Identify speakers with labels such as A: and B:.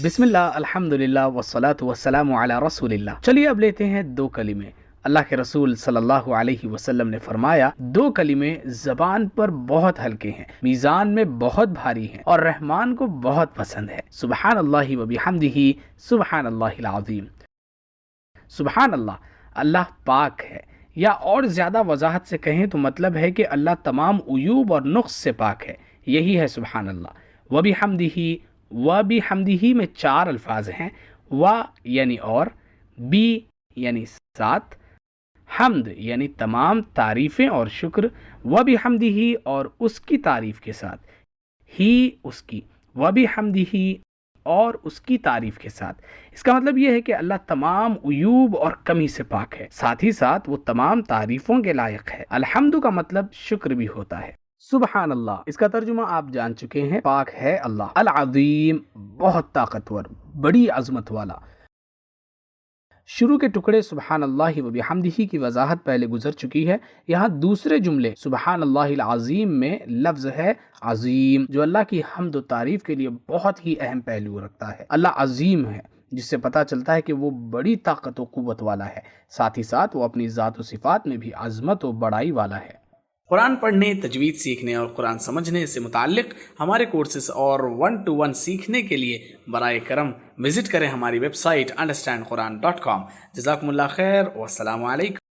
A: بسم اللہ، الحمدللہ والصلاة والسلام علی رسول اللہ۔ چلیے اب لیتے ہیں دو کلمے۔ اللہ کے رسول صلی اللہ علیہ وسلم نے فرمایا، دو کلمے زبان پر بہت ہلکے ہیں، میزان میں بہت بھاری ہیں اور رحمان کو بہت پسند ہے۔ سبحان اللہ و بحمدہ، سبحان اللہ العظیم۔ سبحان اللہ، اللہ پاک ہے، یا اور زیادہ وضاحت سے کہیں تو مطلب ہے کہ اللہ تمام عیوب اور نقص سے پاک ہے، یہی ہے سبحان اللہ۔ و بحمدہ میں چار الفاظ ہیں، و یعنی اور، بی یعنی ساتھ، حمد یعنی تمام تعریفیں اور شکر، و بحمدہ اور اس کی تعریف کے ساتھ، ہی اس کی، و بحمدہ اور اس کی تعریف کے ساتھ۔ اس کا مطلب یہ ہے کہ اللہ تمام عیوب اور کمی سے پاک ہے، ساتھ ہی ساتھ وہ تمام تعریفوں کے لائق ہے۔ الحمد کا مطلب شکر بھی ہوتا ہے۔ سبحان اللہ، اس کا ترجمہ آپ جان چکے ہیں، پاک ہے اللہ۔ العظیم، بہت طاقتور، بڑی عظمت والا۔ شروع کے ٹکڑے سبحان اللہ و بحمدہ کی وضاحت پہلے گزر چکی ہے۔ یہاں دوسرے جملے سبحان اللہ العظیم میں لفظ ہے عظیم، جو اللہ کی حمد و تعریف کے لیے بہت ہی اہم پہلو رکھتا ہے۔ اللہ عظیم ہے، جس سے پتہ چلتا ہے کہ وہ بڑی طاقت و قوت والا ہے، ساتھ ہی ساتھ وہ اپنی ذات و صفات میں بھی عظمت و بڑائی والا ہے۔ قرآن پڑھنے، تجوید سیکھنے اور قرآن سمجھنے سے متعلق ہمارے کورسز اور 1-to-1 سیکھنے کے لیے برائے کرم وزٹ کریں ہماری ویب سائٹ understandquran.com۔ جزاکم اللہ خیر، والسلام علیکم۔